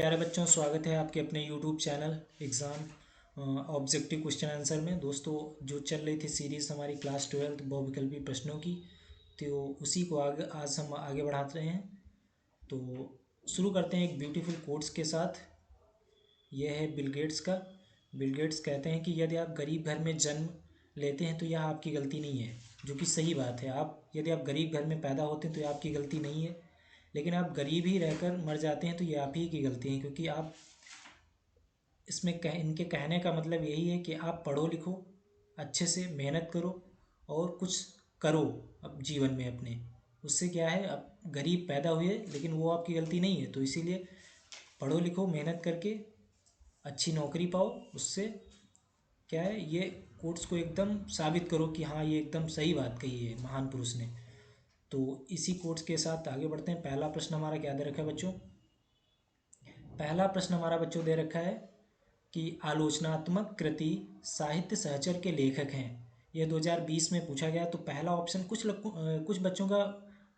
प्यारे बच्चों, स्वागत है आपके अपने YouTube channel exam objective question answer में। दोस्तों, जो चल रही थी सीरीज़ हमारी क्लास 12 बहुविकल्पी प्रश्नों की, तो उसी को आज हम आगे बढ़ाते रहे हैं। तो शुरू करते हैं एक ब्यूटीफुल कोट्स के साथ। यह है बिल गेट्स का। बिल गेट्स कहते हैं कि यदि आप गरीब घर में जन्म लेते हैं तो यह आपकी गलती नहीं है, जो कि सही बात है। यदि आप गरीब घर में पैदा होते हैं तो यह आपकी गलती नहीं है, लेकिन आप गरीब ही रहकर मर जाते हैं तो ये आप ही की गलती है। क्योंकि आप इनके कहने का मतलब यही है कि आप पढ़ो लिखो, अच्छे से मेहनत करो और कुछ करो अब जीवन में अपने। उससे क्या है, अब गरीब पैदा हुए लेकिन वो आपकी गलती नहीं है। तो इसीलिए पढ़ो लिखो, मेहनत करके अच्छी नौकरी पाओ। उससे क्या है, ये कोट्स को एकदम साबित करो कि हाँ, ये एकदम सही बात कही है महान पुरुष ने। तो इसी कोट्स के साथ आगे बढ़ते हैं। पहला प्रश्न हमारा क्या दे रखा है बच्चों? पहला प्रश्न हमारा बच्चों दे रखा है कि आलोचनात्मक कृति साहित्य सहचर के लेखक हैं। यह 2020 में पूछा गया। तो पहला ऑप्शन कुछ बच्चों का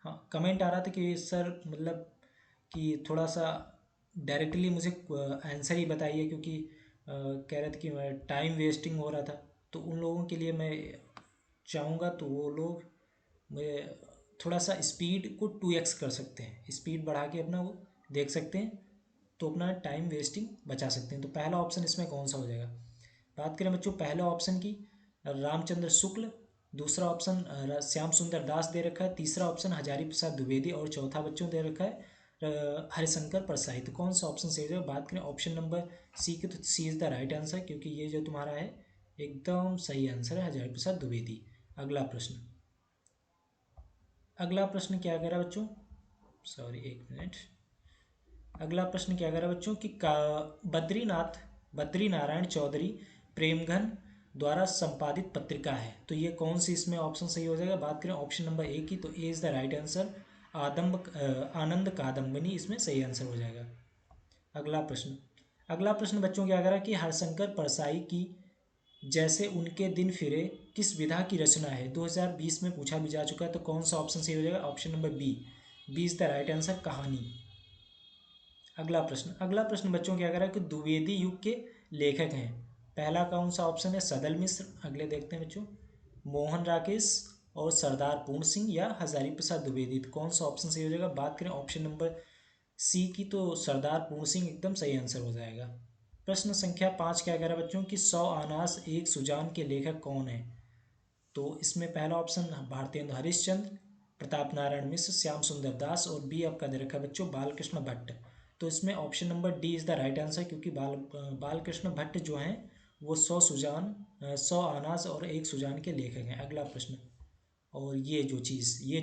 हाँ कमेंट आ रहा था कि सर मतलब कि थोड़ा सा डायरेक्टली मुझे आंसर ही बताइए, क्योंकि कह रहे थे कि टाइम वेस्टिंग हो रहा था। तो उन लोगों के लिए मैं चाहूँगा तो वो लोग मैं थोड़ा सा स्पीड को 2x कर सकते हैं, स्पीड बढ़ा के अपना वो देख सकते हैं, तो अपना टाइम वेस्टिंग बचा सकते हैं। तो पहला ऑप्शन इसमें कौन सा हो जाएगा? बात करें बच्चों पहले ऑप्शन की, रामचंद्र शुक्ल। दूसरा ऑप्शन श्याम सुंदर दास दे रखा है। तीसरा ऑप्शन हजारी प्रसाद द्विवेदी। और चौथा बच्चों दे रखा है हरिशंकर परसाई। तो कौन सा ऑप्शन सही है? बात करें ऑप्शन नंबर सी की, तो सी इज़ द राइट आंसर, क्योंकि ये जो तुम्हारा है एकदम सही आंसर है, हजारी प्रसाद द्विवेदी। अगला प्रश्न, अगला प्रश्न क्या कह रहा है बच्चों? सॉरी, एक मिनट। अगला प्रश्न क्या कह रहा है बच्चों कि बद्री नारायण चौधरी प्रेमघन द्वारा संपादित पत्रिका है। तो ये कौन सी इसमें ऑप्शन सही हो जाएगा? बात करें ऑप्शन नंबर ए की, तो A is the right answer. Anand Kadambini इसमें सही आंसर हो जाएगा। अगला प्रश्न, अगला प्रश्न बच्चों क्या कह रहा है कि हरशंकर परसाई की जैसे उनके दिन फिरे किस विधा की रचना है? 2020 में पूछा भी जा चुका है। तो कौन सा ऑप्शन सही हो जाएगा? Option number B is the right answer, कहानी। अगला प्रश्न, अगला प्रश्न बच्चों क्या कह रहा है कि द्विवेदी युग के लेखक हैं। पहला कौन सा ऑप्शन है? सदल मिश्र। अगले देखते हैं बच्चों, मोहन राकेश और सरदार पूर्ण सिंह या हजारी प्रसाद द्विवेदी। तो कौन सा ऑप्शन सही हो जाएगा? बात करें ऑप्शन नंबर सी की, तो सरदार पूर्ण सिंह एकदम सही आंसर हो जाएगा। प्रश्न संख्या 5 क्या कह रहा है बच्चों कि 100 आनास एक सुजान के लेखक कौन है? तो इसमें पहला ऑप्शन भारतेंदु हरिश्चंद्र, प्रताप नारायण मिश्र, श्याम सुंदर दास, और बी आपका दे रखा है बच्चों बालकृष्ण भट्ट। तो इसमें option number D is the right answer, क्योंकि बालकृष्ण भट्ट जो हैं वो 100 आनास और एक सुजान के लेखक हैं। अगला प्रश्न, और ये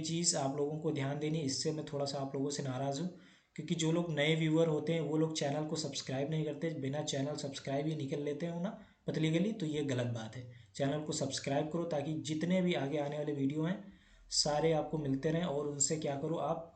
चीज़ आप लोगों को ध्यान देनी है। इससे मैं थोड़ा सा आप लोगों से नाराज़ हूँ, क्योंकि जो लोग नए व्यूअर होते हैं वो लोग चैनल को सब्सक्राइब नहीं करते, बिना चैनल सब्सक्राइब ही निकल लेते हैं ना पतली गली। तो ये गलत बात है। चैनल को सब्सक्राइब करो ताकि जितने भी आगे आने वाले वीडियो हैं सारे आपको मिलते रहें। और उनसे क्या करो, आप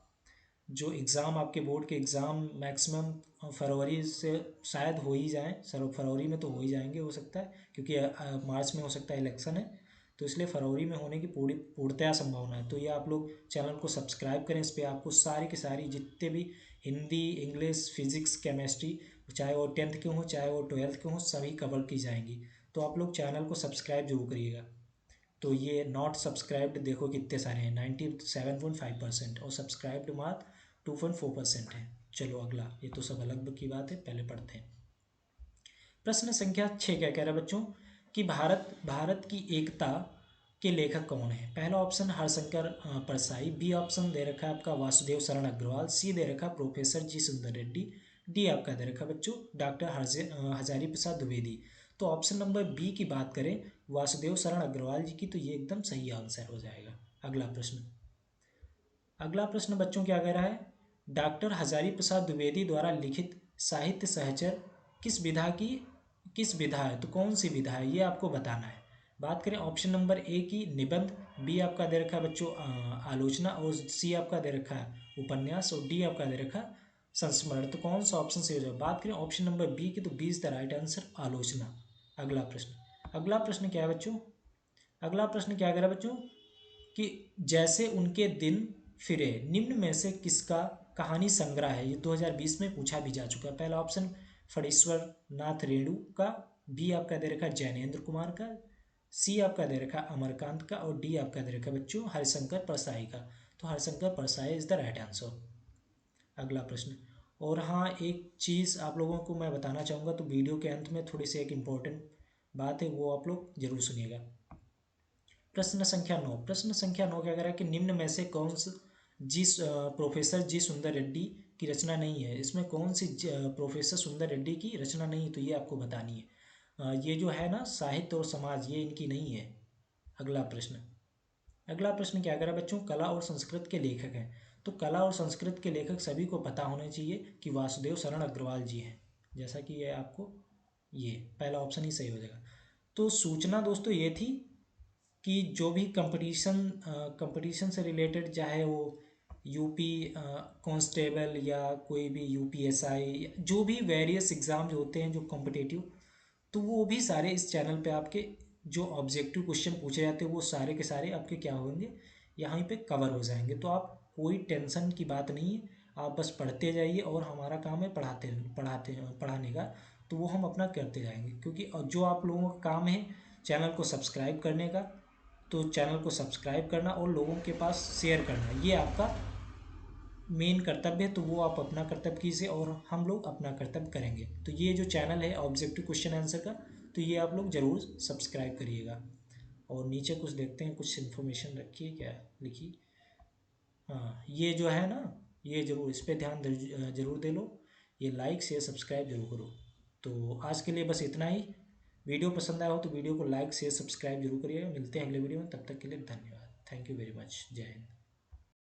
जो एग्ज़ाम आपके बोर्ड के एग्ज़ाम मैक्सिमम फरवरी से शायद हो ही जाएँ, सर फरवरी में तो हो ही जाएंगे हो सकता है, क्योंकि मार्च में हो सकता है इलेक्शन है। तो इसलिए फरवरी में होने की पूर्णतया संभावना है। तो ये आप लोग चैनल को सब्सक्राइब करें। इस पर आपको सारी की सारी जितने भी हिंदी, इंग्लिश, फिजिक्स, केमिस्ट्री, चाहे वो 10th के हों चाहे वो 12th के हों, सभी कवर की जाएंगी। तो आप लोग चैनल को सब्सक्राइब जरूर करिएगा। तो ये नॉट सब्सक्राइब्ड देखो कितने सारे हैं, 97.5%, और सब्सक्राइब्ड मात्र 2.4% है। चलो अगला, ये तो सब अलग की बात है, पहले पढ़ते हैं। प्रश्न संख्या 6 क्या कह रहा है बच्चों कि भारत की एकता के लेखक कौन है? पहला option Harshankar Parsai, B option दे रखा है आपका वासुदेव शरण अग्रवाल, सी दे रखा है प्रोफेसर जी सुंदर रेड्डी, डी आपका दे रखा बच्चों डॉक्टर हजारी प्रसाद द्विवेदी। तो ऑप्शन नंबर बी की बात करें वासुदेव शरण अग्रवाल जी की, तो ये एकदम सही आंसर हो जाएगा। अगला प्रश्न, अगला प्रश्न बच्चों क्या कह रहा है? डॉक्टर हजारी प्रसाद द्विवेदी द्वारा लिखित साहित्य सहचर किस विधा है? तो कौन सी विधा है ये आपको बताना है। बात करें ऑप्शन नंबर ए की निबंध, बी आपका दे रखा है बच्चों आलोचना, और सी आपका दे रखा है उपन्यास, और डी आपका दे रखा है संस्मरण। तो कौन सा ऑप्शन सही हो जाएगा? बात करें ऑप्शन नंबर बी की, तो B is the right answer, आलोचना। अगला प्रश्न, अगला प्रश्न क्या है बच्चों? अगला प्रश्न क्या कह रहा है बच्चों कि जैसे उनके दिन फिरे निम्न में से किसका कहानी संग्रह है? ये 2020 में पूछा भी जा चुका है। पहला ऑप्शन फणीश्वर नाथ रेणु का, बी आपका दे रखा है जैनेन्द्र कुमार का, सी आपका दे रखा है अमरकांत का, और डी आपका दे रखा है बच्चों हरिशंकर परसाई का। तो Harishankar Parsai is the right answer. अगला प्रश्न। और हाँ, एक चीज़ आप लोगों को मैं बताना चाहूँगा, तो वीडियो के अंत में थोड़ी सी एक इम्पोर्टेंट बात है, वो आप लोग जरूर सुनिएगा। प्रश्न संख्या 9। प्रश्न संख्या 9 क्या कह रहा है कि निम्न में से कौन सा प्रोफेसर जी सुंदर रेड्डी की रचना नहीं है? इसमें कौन सी प्रोफेसर सुंदर रेड्डी की रचना नहीं है, तो ये आपको बतानी है। ये जो है ना साहित्य और समाज, ये इनकी नहीं है। अगला प्रश्न। अगला प्रश्न क्या कह रहा है बच्चों, कला और संस्कृत के लेखक हैं। तो कला और संस्कृत के लेखक सभी को पता होना चाहिए कि वासुदेव शरण अग्रवाल जी हैं, जैसा कि ये आपको, ये पहला ऑप्शन ही सही हो जाएगा। तो सूचना दोस्तों ये थी कि जो भी कंपटीशन से रिलेटेड, चाहे वो यूपी कांस्टेबल या कोई भी यूपीएसआई, जो भी वेरियस एग्ज़ाम जो होते हैं जो कॉम्पिटिटिव, तो वो भी सारे इस चैनल पे आपके जो ऑब्जेक्टिव क्वेश्चन पूछे जाते हैं वो सारे के सारे आपके क्या होंगे, यहाँ पे कवर हो जाएंगे। तो आप कोई टेंशन की बात नहीं है, आप बस पढ़ते जाइए और हमारा काम है पढ़ाने का, तो वो हम अपना करते जाएंगे। क्योंकि जो आप लोगों का काम है चैनल को सब्सक्राइब करने का, तो चैनल को सब्सक्राइब करना और लोगों के पास शेयर करना, ये आपका मेन कर्तव्य है। तो वो आप अपना कर्तव्य कीजिए और हम लोग अपना कर्तव्य करेंगे। तो ये जो चैनल है ऑब्जेक्टिव क्वेश्चन आंसर का, तो ये आप लोग ज़रूर सब्सक्राइब करिएगा। और नीचे कुछ देखते हैं, कुछ इन्फॉर्मेशन रखी है क्या लिखी। हाँ, ये जो है ना, ये ज़रूर इस पर ध्यान जरूर दे लो। ये लाइक शेयर सब्सक्राइब जरूर करो। तो आज के लिए बस इतना ही। वीडियो पसंद आया हो तो वीडियो को लाइक शेयर सब्सक्राइब जरूर करिएगा। मिलते हैं अगले वीडियो में, तब तक के लिए धन्यवाद। Thank you very much. जय हिंद।